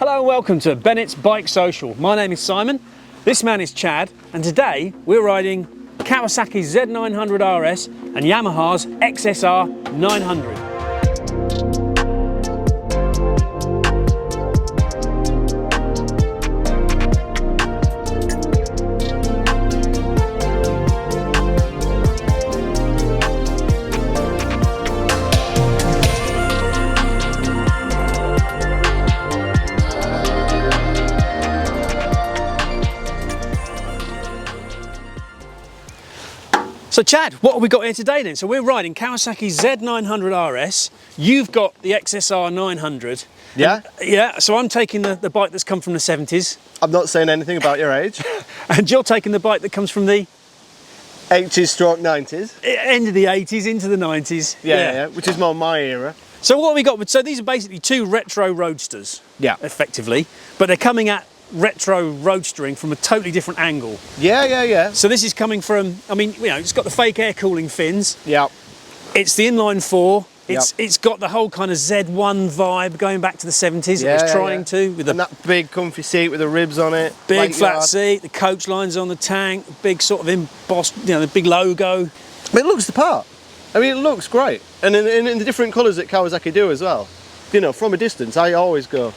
Hello and welcome to Bennett's Bike Social. My name is Simon, this man is Chad, and today we're riding Kawasaki Z900RS and Yamaha's XSR900. So Chad, what have we got here today then? So we're riding Kawasaki Z900RS, you've got the XSR900. Yeah? Yeah, so I'm taking the bike that's come from the 70s. I'm not saying anything about your age. And you're taking the bike that comes from the 80s/90s. end of the 80s into the 90s. Yeah, which is more my era. So what have we got? So these are basically two retro roadsters, Yeah. effectively, but they're coming at retro roadstering from a totally different angle. Yeah. So this is coming from, I mean, you know, it's got the fake air cooling fins. Yeah. It's the inline four. Yep. It's got the whole kind of Z1 vibe going back to the 70s. It was trying to with and that big comfy seat with the ribs on it. big flat seat, the coach lines on the tank, big sort of embossed, you know, the big logo. But it looks the part. I mean, it looks great. And in the different colours that Kawasaki do as well. You know, from a distance, I always go,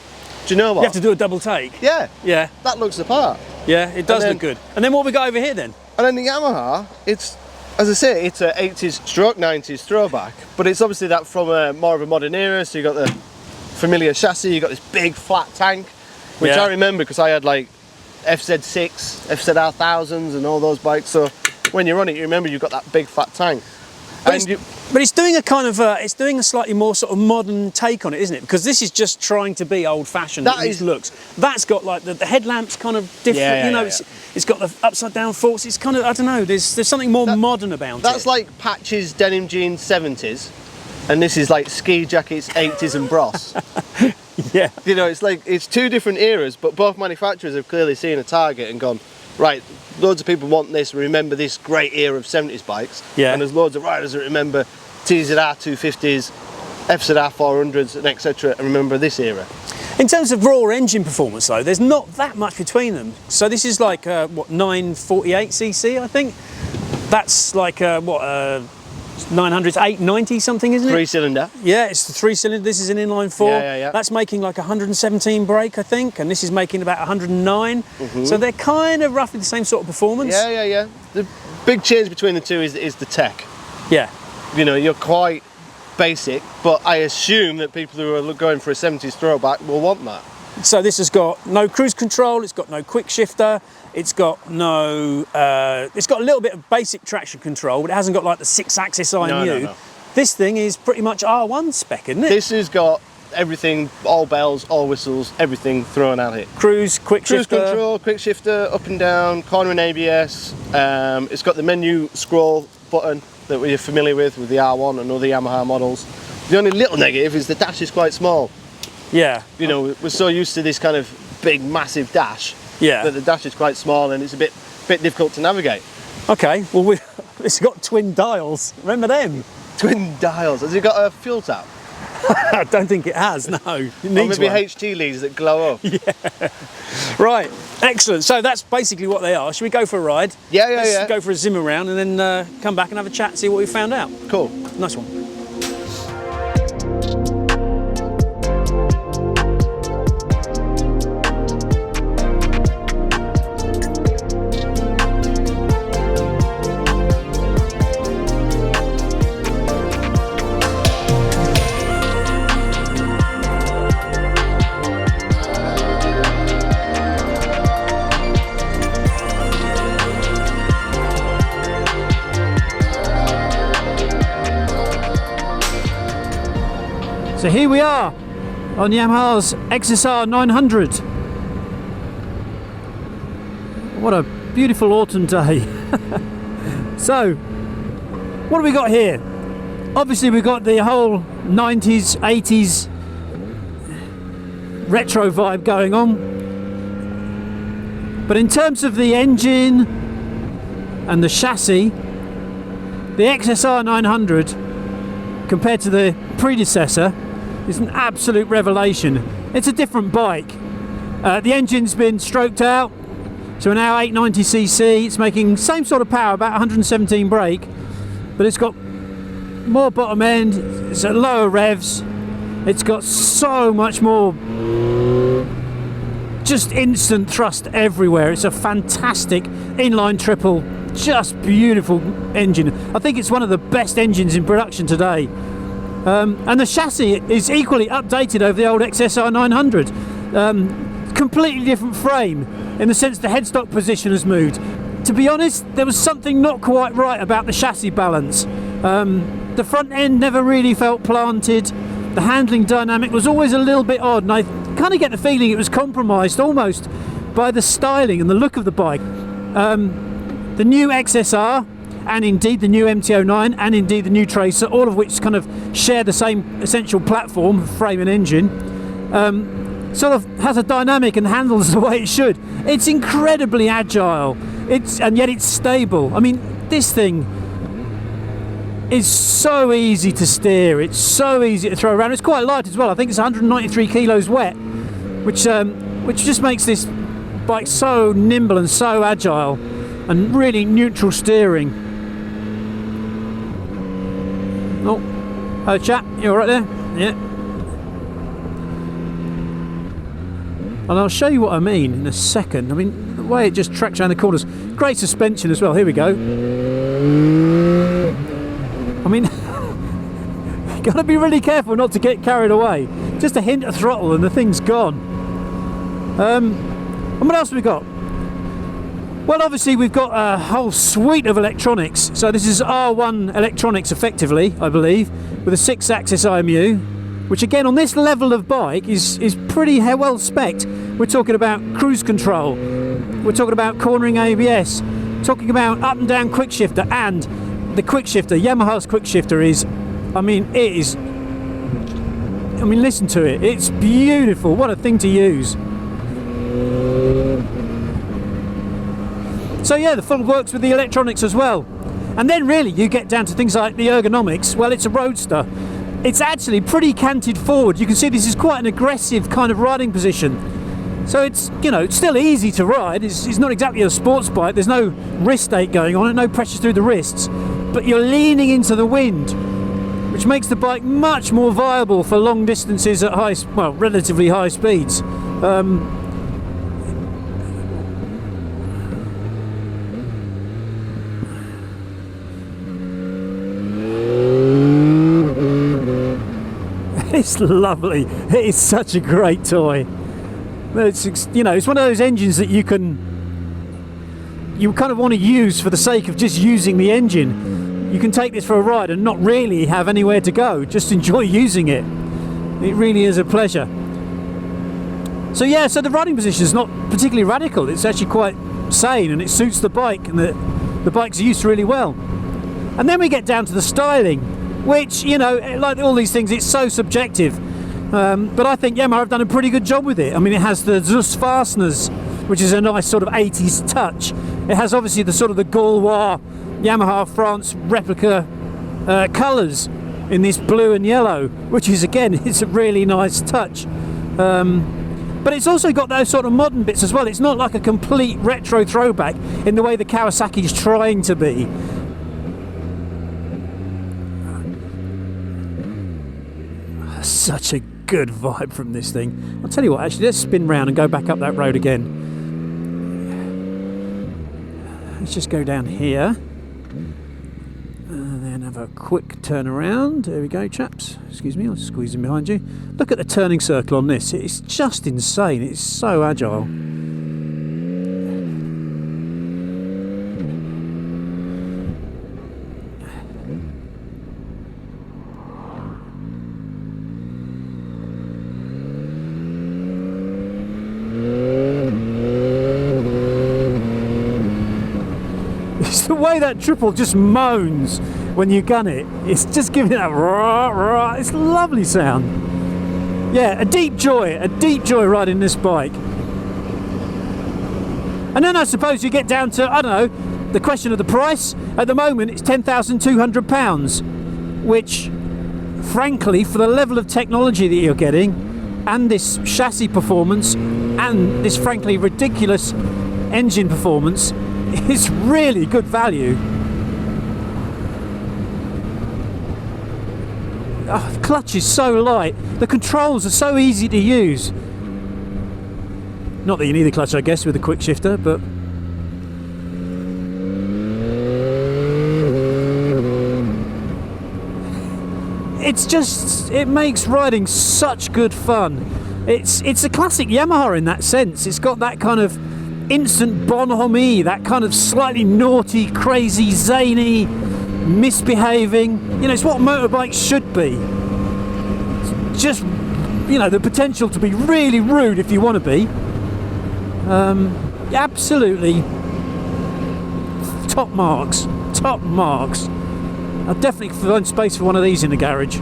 do you know what? You have to do a double take. Yeah. Yeah. That looks the part. Yeah, it does look good. And then what have we got over here then? And then the Yamaha, it's, as I say, it's a 80s/90s throwback, but it's obviously that from more of a modern era. So you got the familiar chassis, you got this big flat tank, which I remember because I had like FZ6, FZR1000s and all those bikes. So when you're on it, you remember you've got that big flat tank. But it's doing a kind of, it's doing a slightly more sort of modern take on it, isn't it? Because this is just trying to be old-fashioned in its looks. That's got like the headlamps kind of different, you know, it's got the upside-down forks. It's kind of, I don't know, there's something more modern about it. That's like Patch's denim jeans 70s, and this is like ski jackets 80s and Bros. Yeah. You know, it's like, it's two different eras, but both manufacturers have clearly seen a target and gone, right, loads of people want this, remember this great era of 70s bikes. Yeah. And there's loads of riders that remember TZR 250s, FZR 400s, and etc. and remember this era. In terms of raw engine performance though, there's not that much between them. So this is like, what, 948cc, I think? That's like, 900's 890 something, isn't it? 3-cylinder. Yeah, it's the 3-cylinder. This is an inline 4. Yeah. That's making like 117 brake, I think, and this is making about 109. So they're kind of roughly the same sort of performance. Yeah. The big change between the two is the tech. Yeah. You know, you're quite basic, but I assume that people who are going for a 70s throwback will want that. So this has got no cruise control, it's got no quick shifter, it's got no, it's got a little bit of basic traction control, but it hasn't got like the 6-axis IMU. No. This thing is pretty much R1 spec, isn't it? This has got everything, all bells, all whistles, everything thrown at it. Cruise, quick shifter. Cruise control, quick shifter, up and down, cornering ABS. It's got the menu scroll button that we're familiar with the R1 and other Yamaha models. The only little negative is the dash is quite small. Yeah. You know, we're so used to this kind of big, massive dash that the dash is quite small and it's a bit difficult to navigate. Okay, well, it's got twin dials. Remember them? Twin dials. Has it got a fuel tap? I don't think it has, no. It needs or maybe one. HT leads that glow up. Yeah. Right, excellent. So that's basically what they are. Should we go for a ride? Yeah. Let's go for a zim around and then come back and have a chat and see what we found out. Cool. Nice one. So here we are on Yamaha's XSR900. What a beautiful autumn day. So, what have we got here? Obviously we've got the whole 90s, 80s retro vibe going on. But in terms of the engine and the chassis, the XSR900 compared to the predecessor is an absolute revelation. It's a different bike. The engine's been stroked out, so we're now 890cc. It's making same sort of power, about 117 brake, but it's got more bottom end, it's at lower revs, it's got so much more just instant thrust everywhere. It's a fantastic inline triple, just beautiful engine. I think it's one of the best engines in production today. And the chassis is equally updated over the old XSR900. Completely different frame in the sense the headstock position has moved. To be honest, there was something not quite right about the chassis balance. The front end never really felt planted. The handling dynamic was always a little bit odd, and I kind of get the feeling it was compromised almost by the styling and the look of the bike. The new XSR, and indeed the new MT-09, and indeed the new Tracer, all of which kind of share the same essential platform, frame and engine, sort of has a dynamic and handles the way it should. It's incredibly agile, and yet it's stable. I mean, this thing is so easy to steer, it's so easy to throw around. It's quite light as well. I think it's 193 kilos wet, which just makes this bike so nimble and so agile, and really neutral steering. Oh, hello chap, you all right there? Yeah. And I'll show you what I mean in a second. I mean, the way it just tracks around the corners. Great suspension as well. Here we go. I mean, you've got to be really careful not to get carried away. Just a hint of throttle and the thing's gone. And what else have we got? Well, obviously we've got a whole suite of electronics. So this is R1 electronics effectively, I believe, with a 6-axis IMU, which again on this level of bike is pretty well spec'd. We're talking about cruise control, we're talking about cornering ABS, talking about up and down quick shifter, and the quick shifter, Yamaha's quick shifter is, I mean, listen to it, it's beautiful, what a thing to use. So yeah, the full works with the electronics as well. And then really you get down to things like the ergonomics. Well, it's a roadster. It's actually pretty canted forward. You can see this is quite an aggressive kind of riding position. So it's, you know, it's still easy to ride. It's not exactly a sports bike. There's no wrist ache going on, no pressure through the wrists. But you're leaning into the wind, which makes the bike much more viable for long distances at relatively high speeds. It's lovely. It is such a great toy. It's, you know, it's one of those engines that you kind of want to use for the sake of just using the engine. You can take this for a ride and not really have anywhere to go, just enjoy using it. It really is a pleasure. So yeah, so the riding position is not particularly radical. It's actually quite sane, and it suits the bike, and the bike's used really well. And then we get down to the styling, which, you know, like all these things, it's so subjective. But I think Yamaha have done a pretty good job with it. I mean, it has the Zus fasteners, which is a nice sort of 80s touch. It has obviously the sort of the Gaulois Yamaha France replica colours in this blue and yellow, which is, again, it's a really nice touch. But it's also got those sort of modern bits as well. It's not like a complete retro throwback in the way the Kawasaki's trying to be. Such a good vibe from this thing. I'll tell you what, actually, let's spin round and go back up that road again. Let's just go down here and then have a quick turn around. There we go, chaps. Excuse me, I'll squeeze in behind you. Look at the turning circle on this. It's just insane. It's so agile. The way that triple just moans when you gun it, it's just giving it that rah, rah. It's a lovely sound. Yeah, a deep joy riding this bike. And then I suppose you get down to, I don't know, the question of the price. At the moment it's £10,200, which frankly, for the level of technology that you're getting, and this chassis performance and this frankly ridiculous engine performance is really good value. Oh, the clutch is so light, the controls are so easy to use. Not that you need the clutch, I guess, with a quick shifter, but it's just, it makes riding such good fun. It's a classic Yamaha in that sense. It's got that kind of instant bonhomie, that kind of slightly naughty, crazy, zany, misbehaving. You know, it's what motorbikes should be. It's just, you know, the potential to be really rude if you want to be. Absolutely top marks. Top marks. I'll definitely find space for one of these in the garage.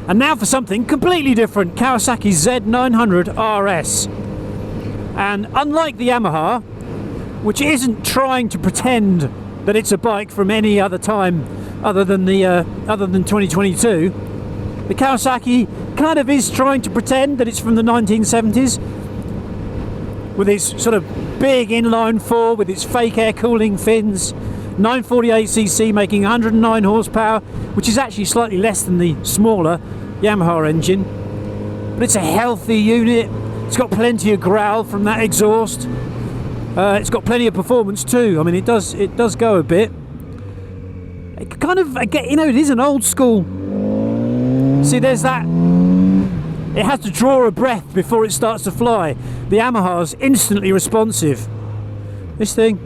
And now for something completely different, Kawasaki Z900RS. And unlike the Yamaha, which isn't trying to pretend that it's a bike from any other time other than 2022, the Kawasaki kind of is trying to pretend that it's from the 1970s, with its sort of big inline four, with its fake air cooling fins, 948cc making 109 horsepower, which is actually slightly less than the smaller Yamaha engine, but it's a healthy unit. It's got plenty of growl from that exhaust. It's got plenty of performance too. I mean, it does go a bit. It kind of, again, you know, it is an old school. See, there's that. It has to draw a breath before it starts to fly. The Yamaha's instantly responsive. This thing,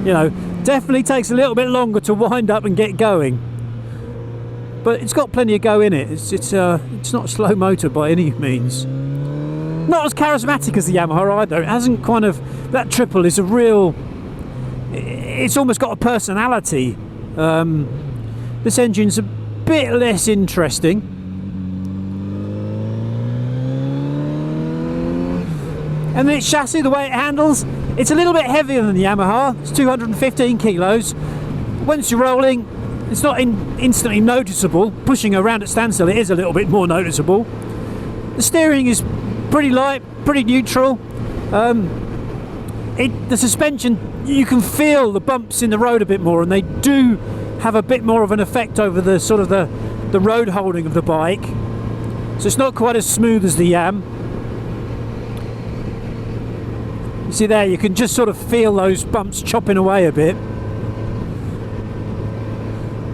you know, definitely takes a little bit longer to wind up and get going. But it's got plenty of go in it. It's not a slow motor by any means. Not as charismatic as the Yamaha either. It hasn't kind of, that triple is a real, it's almost got a personality. This engine's a bit less interesting. And then its chassis, the way it handles, it's a little bit heavier than the Yamaha. It's 215 kilos. Once you're rolling, it's not instantly noticeable. Pushing around at standstill, it is a little bit more noticeable. The steering is pretty light, pretty neutral. The suspension, you can feel the bumps in the road a bit more, and they do have a bit more of an effect over the sort of the road holding of the bike. So it's not quite as smooth as the Yam. You see there, you can just sort of feel those bumps chopping away a bit.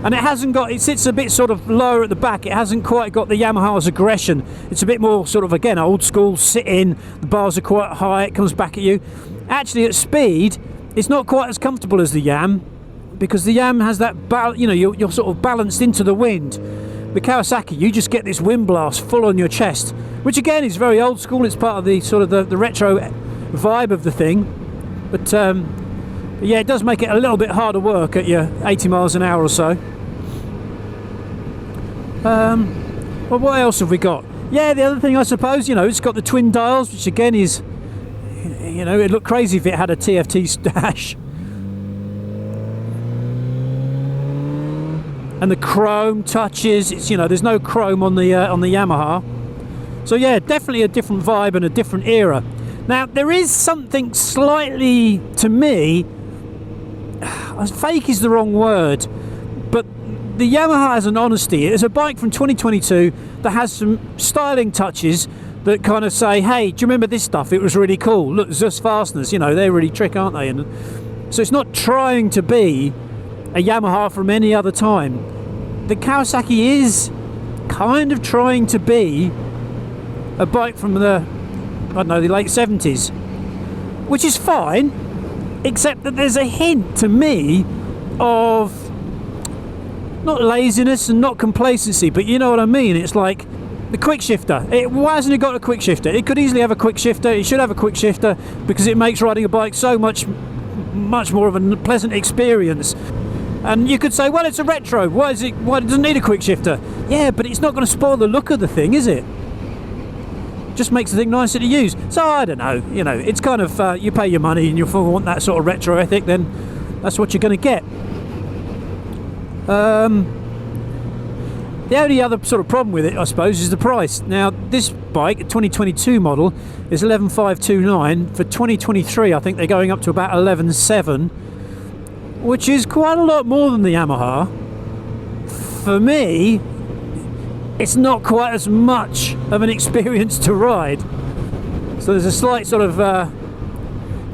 And it hasn't got, it sits a bit sort of lower at the back. It hasn't quite got the Yamaha's aggression. It's a bit more sort of, again, old school, sit in. The bars are quite high, it comes back at you. Actually, at speed, it's not quite as comfortable as the Yam, because the Yam has that, you know, you're sort of balanced into the wind. The Kawasaki, you just get this wind blast full on your chest, which again is very old school. It's part of the sort of the retro vibe of the thing. But yeah, it does make it a little bit harder work at your 80 miles an hour or so. Well, what else have we got? Yeah, the other thing, I suppose, you know, it's got the twin dials, which again is, you know, it'd look crazy if it had a TFT dash. And the chrome touches, it's, you know, there's no chrome on the Yamaha. So yeah, definitely a different vibe and a different era. Now, there is something slightly, to me, fake is the wrong word, but the Yamaha has an honesty. It's a bike from 2022 that has some styling touches that kind of say, hey, do you remember this stuff? It was really cool. Look, Zus fasteners, you know, they're really trick, aren't they? And so it's not trying to be a Yamaha from any other time. The Kawasaki is kind of trying to be a bike from the, I don't know, the late 70s, which is fine, except that there's a hint to me of not laziness and not complacency, but you know what I mean. It's like the quick shifter. Why hasn't it got a quick shifter? It could easily have a quick shifter. It should have a quick shifter because it makes riding a bike so much more of a pleasant experience. And you could say, well, it's a retro. Why does it doesn't need a quick shifter? Yeah, but it's not going to spoil the look of the thing, is it? Just makes the thing nicer to use. So I don't know, you know, it's kind of you pay your money and you want that sort of retro ethic, then that's what you're going to get. The only other sort of problem with it, I suppose, is the price. Now, this bike, a 2022 model, is 11,529. For 2023, I think they're going up to about 11,700, which is quite a lot more than the Yamaha. For me, it's not quite as much of an experience to ride. So there's a slight sort of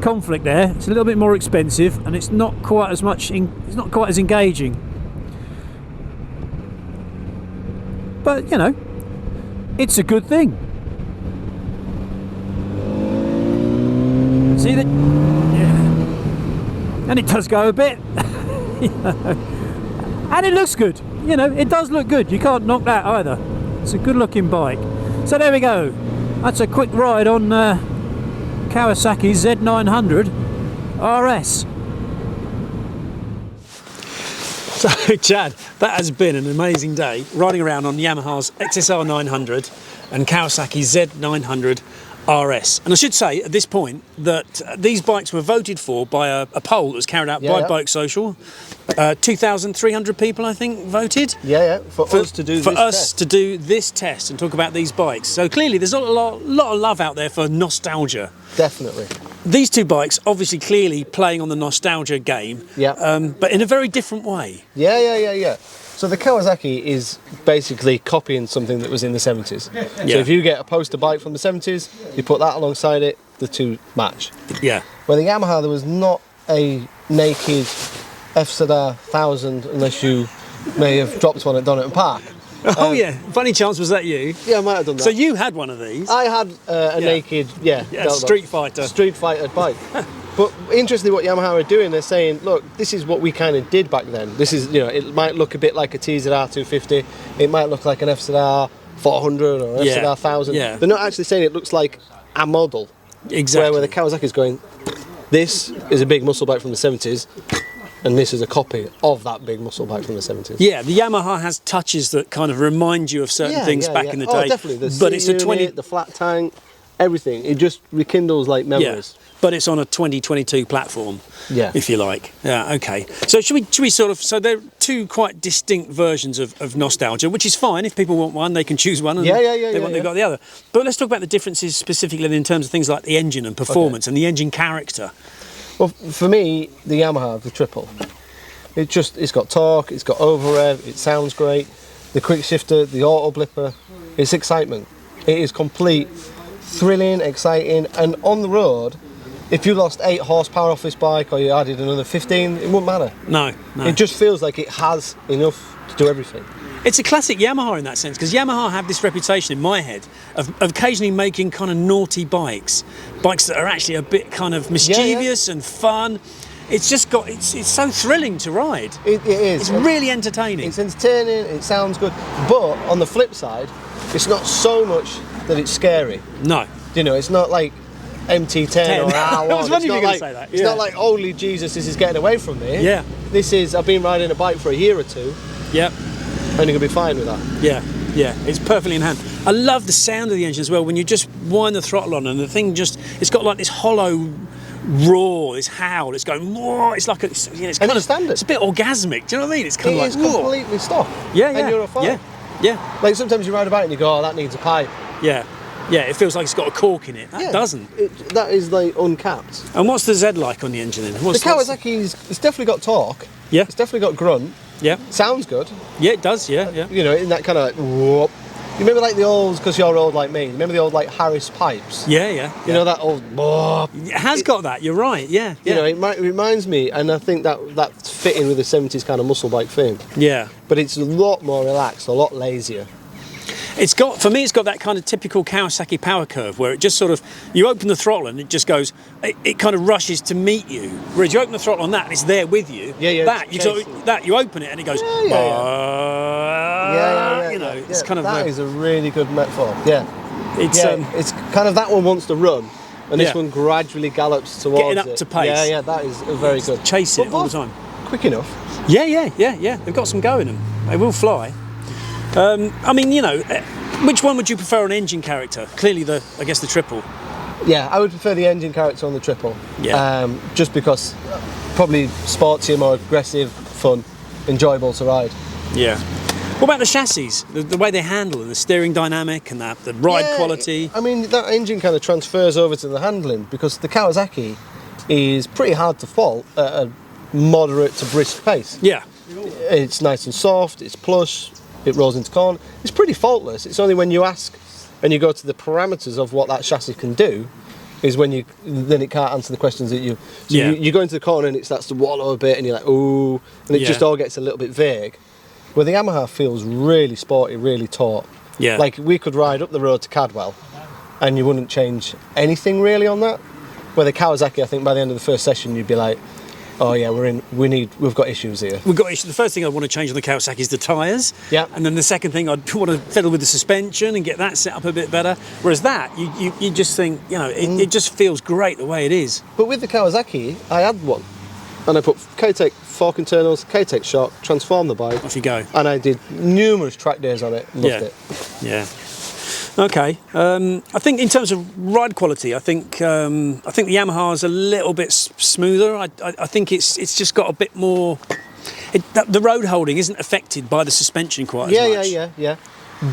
conflict there. It's a little bit more expensive, and it's not quite as much. It's not quite as engaging. But, you know, it's a good thing. See that? Yeah. And it does go a bit. You know. And it looks good. You know, it does look good. You can't knock that either. It's a good looking bike. So there we go. That's a quick ride on Kawasaki Z900RS. So, Chad, that has been an amazing day riding around on Yamaha's XSR900 and Kawasaki Z900RS. And I should say at this point that these bikes were voted for by a poll that was carried out by BikeSocial. 2,300 people, I think, voted. For us to do this test and talk about these bikes. So clearly there's a lot of love out there for nostalgia. Definitely. These two bikes, obviously, clearly playing on the nostalgia game, but in a very different way. Yeah. So the Kawasaki is basically copying something that was in the 70s. So if you get a poster bike from the 70s, you put that alongside it, the two match. Yeah. Where the Yamaha, there was not a naked XSR900 unless you may have dropped one at Donington Park. Funny chance, was that you? Yeah, I might have done that. So you had one of these? I had a naked, Street Fighter bike. But interestingly, what Yamaha are doing, they're saying, look, this is what we kind of did back then. This is, you know, it might look a bit like a TZR250, it might look like an XSR400 or an XSR1000. Yeah. They're not actually saying it looks like a model. Exactly. Where the Kawasaki's going, this is a big muscle bike from the 70s, and this is a copy of that big muscle bike from the 70s. Yeah, the Yamaha has touches that kind of remind you of certain things back in the day. Oh, definitely. But it's the flat tank, everything. It just rekindles like memories. Yeah. But it's on a 2022 platform, if you like. Yeah, okay. So should we sort of, so there are two quite distinct versions of nostalgia, which is fine. If people want one, they can choose one, and they've got the other. But let's talk about the differences specifically in terms of things like the engine and performance and the engine character. Well, for me, the Yamaha, the triple, it's got torque, it's got over rev, it sounds great. The quick shifter, the auto blipper, it's excitement. It is complete, thrilling, exciting, and on the road, if you lost 8 horsepower off this bike or you added another 15, it wouldn't matter. No. It just feels like it has enough to do everything. It's a classic Yamaha in that sense, because Yamaha have this reputation in my head of occasionally making kind of naughty bikes that are actually a bit kind of mischievous and fun. It's just got, it's so thrilling to ride. It is. It's really entertaining. It's entertaining, it sounds good, but on the flip side, it's not so much that it's scary. No. You know, it's not like MT10 or R1. I was wondering you were going to say that. It's not like, holy Jesus, this is getting away from me. Yeah. This is, I've been riding a bike for a year or two. Yep. And you're going to be fine with that. Yeah, it's perfectly in hand. I love the sound of the engine as well when you just wind the throttle on and the thing just, it's got like this hollow roar, this howl, it's going, whoa, it's like, it's kind of standard. It's a bit orgasmic, do you know what I mean? It's kind of like, it's completely stock. Yeah. And you're a fan. Yeah. Like sometimes you ride a bike and you go, oh, that needs a pipe. Yeah, it feels like it's got a cork in it. That doesn't. That is like uncapped. And what's the Z like on the engine then? The Kawasaki's, it's definitely got torque. Yeah. It's definitely got grunt. Yeah. Sounds good. Yeah, it does, yeah. You know, in that kind of like, whoop. You remember like the old, because you're old like me, remember the old like Harris pipes? Yeah. You know that old, whoop. It has got that, you're right, yeah. You know, it reminds me, and I think that's fitting with the 70s kind of muscle bike thing. Yeah. But it's a lot more relaxed, a lot lazier. It's got, for me, it's got that kind of typical Kawasaki power curve where it just sort of, you open the throttle and it just goes, it kind of rushes to meet you. Whereas you open the throttle on that and it's there with you. Yeah. That you open it and it goes, you know, it's kind of. That is a really good metaphor. Yeah. It's kind of that one wants to run and this one gradually gallops towards getting up to pace. Yeah, that is very good. Chase it all the time. quick enough. Yeah. They've got some go in them. They will fly. I mean, you know, which one would you prefer on engine character? Clearly, I guess the triple. Yeah, I would prefer the engine character on the triple. Yeah. Just because probably sportier, more aggressive, fun, enjoyable to ride. Yeah. What about the chassis? The way they handle and the steering dynamic and the ride quality? I mean, that engine kind of transfers over to the handling because the Kawasaki is pretty hard to fault at a moderate to brisk pace. Yeah. It's nice and soft, it's plush, it rolls into corner. It's pretty faultless. It's only when you ask and you go to the parameters of what that chassis can do is when then it can't answer the questions that you... So you go into the corner and it starts to wallow a bit and you're like, ooh, and it just all gets a little bit vague. Where the Yamaha feels really sporty, really taut. Yeah. Like we could ride up the road to Cadwell and you wouldn't change anything really on that. Where the Kawasaki, I think by the end of the first session you'd be like, oh yeah, we've got issues here. We've got issues. The first thing I want to change on the Kawasaki is the tyres. Yeah. And then the second thing, I'd want to fiddle with the suspension and get that set up a bit better. Whereas that, you just think, you know, it just feels great the way it is. But with the Kawasaki, I had one. And I put K-Tech fork internals, K-Tech shock, transformed the bike. Off you go. And I did numerous track days on it. Loved it. Yeah. Okay. I think in terms of ride quality, I think the Yamaha is a little bit smoother. I think it's just got a bit more. The road holding isn't affected by the suspension quite as much. Yeah.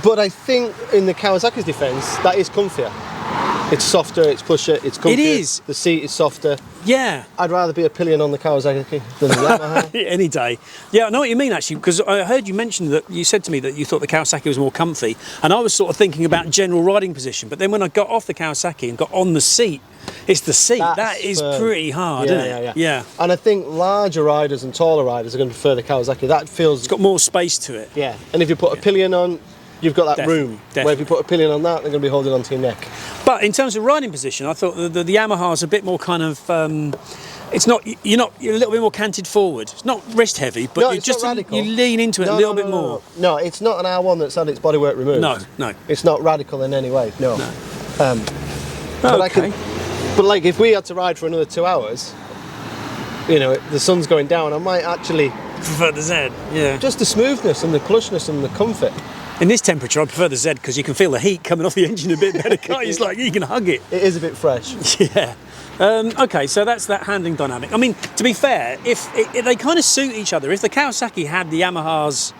But I think in the Kawasaki's defence, that is comfier. It's softer, it's plusher, it's comfier. It is. The seat is softer. Yeah. I'd rather be a pillion on the Kawasaki than the Yamaha. Any day. Yeah, I know what you mean actually, because I heard you mention that you said to me that you thought the Kawasaki was more comfy, and I was sort of thinking about general riding position. But then when I got off the Kawasaki and got on the seat, it's the seat. That is pretty hard, isn't it? Yeah. And I think larger riders and taller riders are going to prefer the Kawasaki. That feels... It's got more space to it. Yeah. And if you put a pillion on, you've got that room. Definitely. Where if you put a pillion on that, they're going to be holding onto your neck. But in terms of riding position, I thought the Yamaha's a bit more kind of. You're a little bit more canted forward. It's not wrist heavy, but you lean into it a little bit more. No, it's not an R1 that's had its bodywork removed. No. It's not radical in any way. No. But okay. But like if we had to ride for another 2 hours, you know, the sun's going down, I might actually prefer the Z. Yeah. Just the smoothness and the plushness and the comfort. In this temperature, I prefer the Z because you can feel the heat coming off the engine a bit better. Can't you? It's like you can hug it. It is a bit fresh. Yeah. Okay, so that's that handling dynamic. I mean, to be fair, if they kind of suit each other, if the Kawasaki had the Yamaha's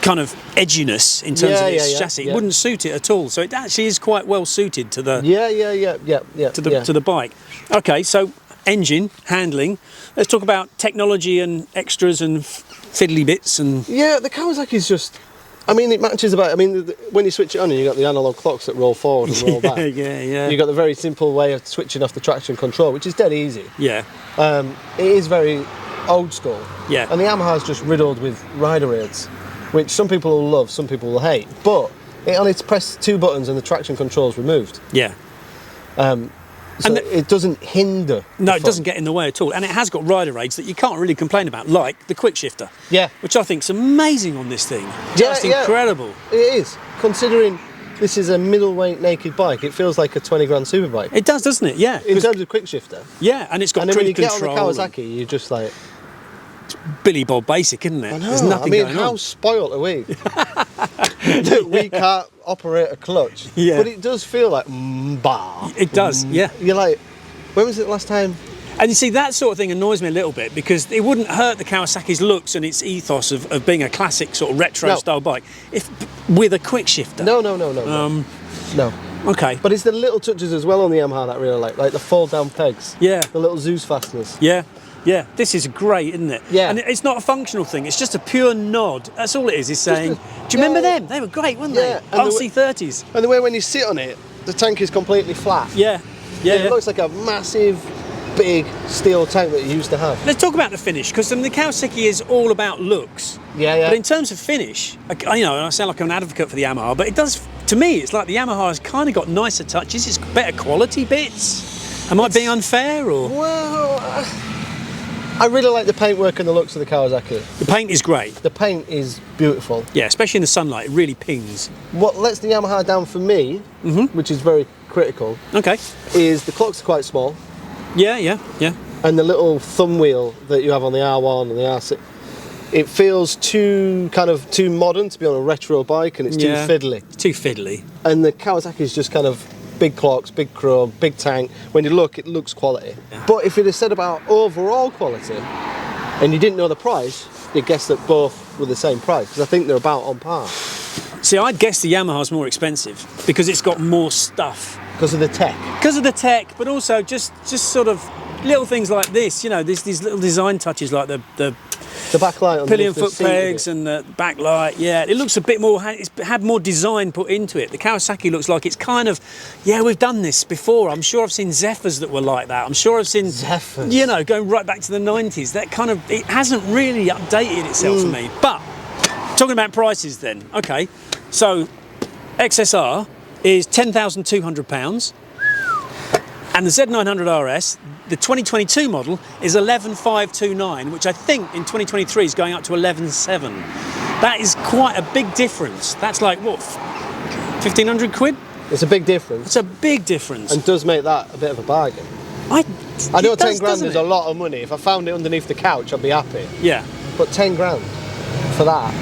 kind of edginess in terms of its chassis, it wouldn't suit it at all. So it actually is quite well suited to the to the bike. Okay, so engine handling. Let's talk about technology and extras and fiddly bits and. Yeah, the Kawasaki is just. I mean, it matches about. I mean, when you switch it on, you got the analog clocks that roll forward and roll back. Yeah. You got the very simple way of switching off the traction control, which is dead easy. Yeah. It is very old school. Yeah. And the Yamaha is just riddled with rider aids, which some people will love, some people will hate. But it only press 2 buttons and the traction control is removed. Yeah. So it doesn't hinder. No, it doesn't get in the way at all. And it has got rider aids that you can't really complain about, like the quick shifter. Yeah. Which I think is amazing on this thing. Just incredible. It is. Considering this is a middleweight naked bike, it feels like a 20 grand superbike. It does, doesn't it? Yeah. In terms of quick shifter. Yeah, and it's got cruise control. And then when you get on the Kawasaki, you're just like... It's Billy Bob basic, isn't it? I know. There's nothing going on. How spoilt are we? That we can't operate a clutch. Yeah. But it does feel like... bah. It does, yeah. You're like... When was it the last time? And you see, that sort of thing annoys me a little bit because it wouldn't hurt the Kawasaki's looks and its ethos of being a classic sort of retro style bike if with a quick shifter. No. No. Okay. But it's the little touches as well on the Yamaha that I really like the fold down pegs. Yeah. The little Zeus fasteners. Yeah. This is great, isn't it? Yeah. And it's not a functional thing, it's just a pure nod. That's all it is saying, do you remember them? They were great, weren't they? RC30s. And the way when you sit on it, the tank is completely flat. Yeah. It looks like a massive, big steel tank that you used to have. Let's talk about the finish, because the Kawasaki is all about looks. Yeah. But in terms of finish, I sound like I'm an advocate for the Yamaha, but it does, to me, it's like the Yamaha has kind of got nicer touches, it's better quality bits. Am I being unfair, or? Well, I really like the paintwork and the looks of the Kawasaki. The paint is great. The paint is beautiful. Yeah, especially in the sunlight, it really pings. What lets the Yamaha down for me, which is very critical, okay, is the clocks are quite small. Yeah. and the little thumb wheel that you have on the R1 and the R6, it feels too modern to be on a retro bike, and it's too fiddly. It's too fiddly. And the Kawasaki is just kind of big clocks, big chrome, big tank. When you look, it looks quality. Yeah. But if you'd have said about overall quality, and you didn't know the price, you'd guess that both were the same price, because I think they're about on par. See, I'd guess the Yamaha's more expensive because it's got more stuff. Because of the tech. Because of the tech, but also just sort of little things like this, you know, these little design touches like the backlight on pillion foot pegs and the backlight. Yeah, it looks a bit more, it's had more design put into it. The Kawasaki looks like it's kind of, yeah, we've done this before. I'm sure I've seen Zephyrs that were like that. I'm sure I've seen Zephyrs, you know, going right back to the 90s. That kind of, it hasn't really updated itself for me. But talking about prices then, okay, so XSR is £10,200 and the Z900RS, the 2022 model, is 11,529, which I think in 2023 is going up to 11,700. That is quite a big difference. That's like, what, 1,500 quid? It's a big difference. It's a big difference. And does make that a bit of a bargain. I know 10 grand is a lot of money. If I found it underneath the couch, I'd be happy. Yeah. But 10 grand for that.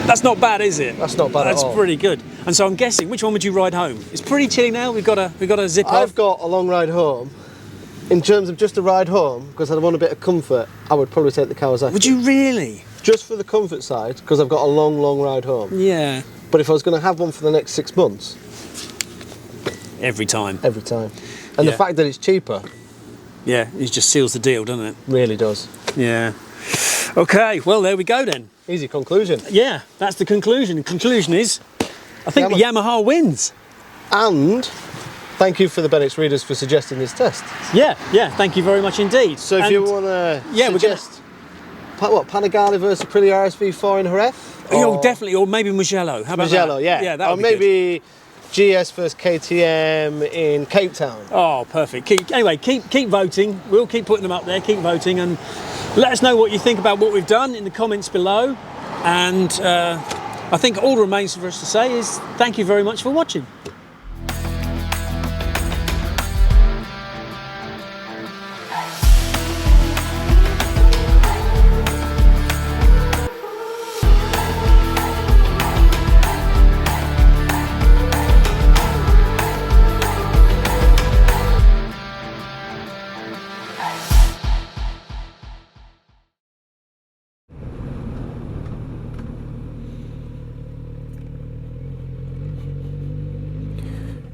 That's not bad, is it? That's not bad at all. That's pretty good. And so I'm guessing, which one would you ride home? It's pretty chilly now. We've got to zip off. I've got a long ride home. In terms of just a ride home, because I want a bit of comfort, I would probably take the Kawasaki. Would you really? Just for the comfort side, because I've got a long ride home. Yeah. But if I was going to have one for the next 6 months... Every time. Every time. And the fact that it's cheaper... Yeah, it just seals the deal, doesn't it? Really does. Yeah. Okay, well, there we go then. Easy conclusion. Yeah, that's the conclusion. The conclusion is, I think the Yamaha wins. And thank you for the Bennett's readers for suggesting this test. Yeah, thank you very much indeed. So if you want to suggest, what, Panigale versus Aprilia RSV4 in Jerez? Oh, definitely, or maybe Mugello. How about Mugello, that? yeah. Yeah, that would be maybe good. GS versus KTM in Cape Town. Oh, perfect. Keep voting. We'll keep putting them up there. Keep voting and let us know what you think about what we've done in the comments below. And I think all remains for us to say is thank you very much for watching.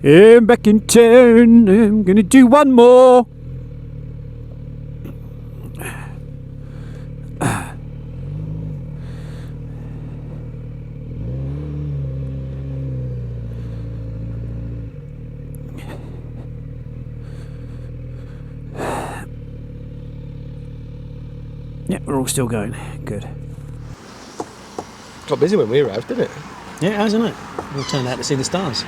I'm back in town, I'm gonna do one more. Yeah, we're all still going. Good. Got busy when we arrived, didn't it? Yeah, it has, isn't it? We all turned out to see the stars.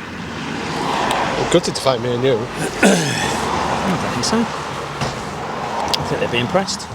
Gutted to find me and you. I don't think so. I think they'd be impressed.